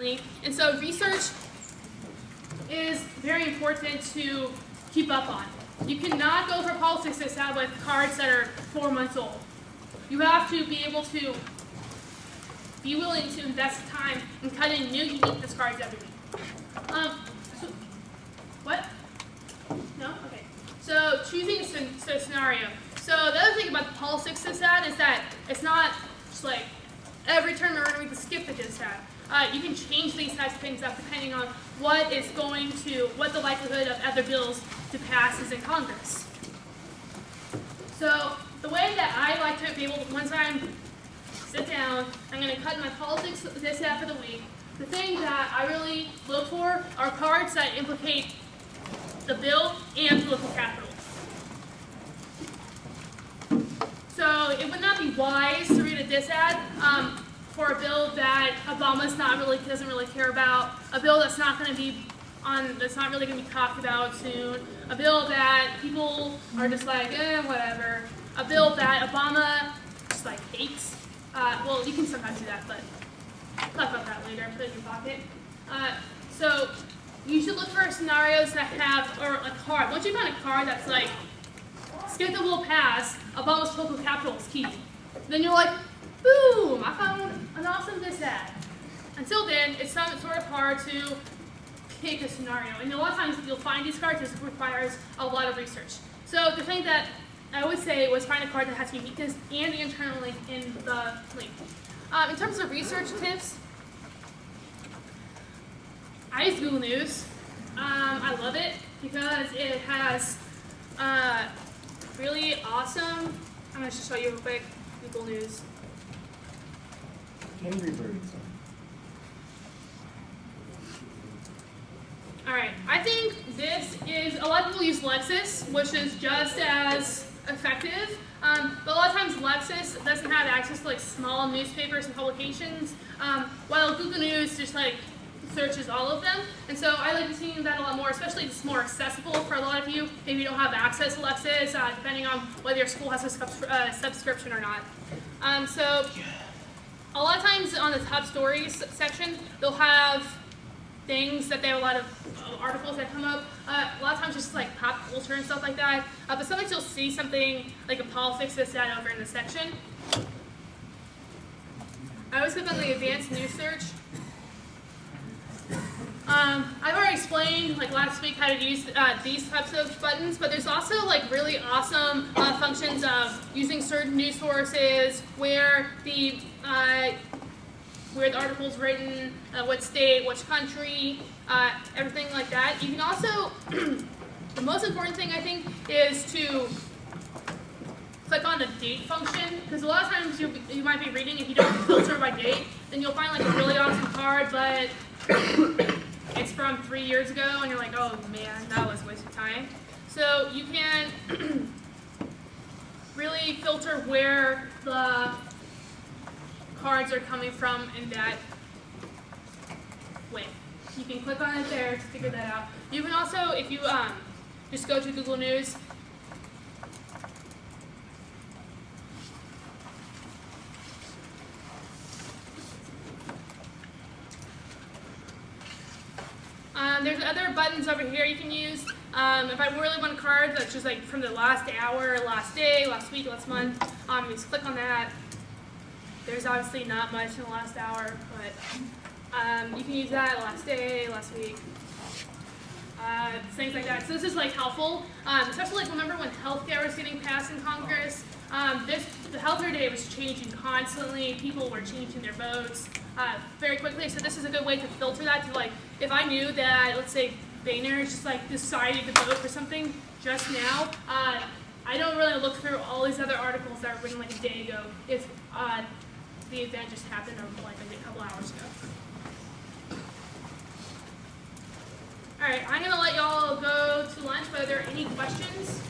And so research is very important to keep up on. You cannot go for politics this out with cards that are 4 months old. You have to be able to be willing to invest time in cutting new uniqueness cards every week. What? No? Okay. So choosing a scenario. So the other thing about the politics dissat is that it's not just like every term we're going to read the skip the dissat. You can change these types of things up depending on what the likelihood of other bills to pass is in Congress. So the way that I like to be able to, once I sit down, I'm going to cut my politics dissat for the week. The thing that I really look for are cards that implicate the bill and political capital. So it would not be wise to read a dissat for a bill that Obama's doesn't really care about, a bill that's not going to be that's not really going to be talked about soon, a bill that people are just like, whatever, a bill that Obama just like hates. Well, you can sometimes do that, but I'll talk about that later. Put it in your pocket. So you should look for scenarios that have, or a card. Once you find a card that's like, skip the will pass, Obama's political capital is key. Then you're like, boom, I found an awesome dissat. Until then, it's sort of hard to pick a scenario. And a lot of times you'll find these cards, this requires a lot of research. So the thing that I would say was find a card that has uniqueness and the internal link in the link. In terms of research tips, I use Google News. I love it because it has really awesome, I'm going to just show you real quick, Google News. Angry Birds. Alright, I think this is, a lot of people use Lexis, which is just as effective, but a lot of times Lexis doesn't have access to like small newspapers and publications, while Google News just like searches all of them, and so I like seeing that a lot more, especially it's more accessible for a lot of you. Maybe you don't have access to Lexis, depending on whether your school has a subscription or not. So a lot of times on the top stories section, they'll have things that they have a lot of articles that come up. A lot of times just like pop culture and stuff like that. But sometimes you'll see something like a politics dissat over in the section. I always click on the advanced news search. I've already explained like last week how to use these types of buttons, but there's also like really awesome functions of using certain news sources, where the article's written, what state, which country, everything like that. You can also, the most important thing I think is to click on the date function, because a lot of times you might be reading, if you don't filter by date, then you'll find like a really awesome card, but it's from 3 years ago, and you're like, oh man, that was a waste of time. So you can really filter where the cards are coming from in that way. You can click on it there to figure that out. You can also, if you just go to Google News, there's other buttons over here you can use. If I really want a card that's just like from the last hour, last day, last week, last month, just click on that. There's obviously not much in the last hour, but you can use that last day, last week, things like that. So this is like helpful, especially like remember when healthcare was getting passed in Congress. The healthcare day was changing constantly. People were changing their votes very quickly. So this is a good way to filter that. To like, if I knew that, let's say Boehner just like decided to vote for something just now, I don't really look through all these other articles that were written like a day ago. If the event just happened like a couple hours ago. All right, I'm gonna let y'all go to lunch. But are there any questions?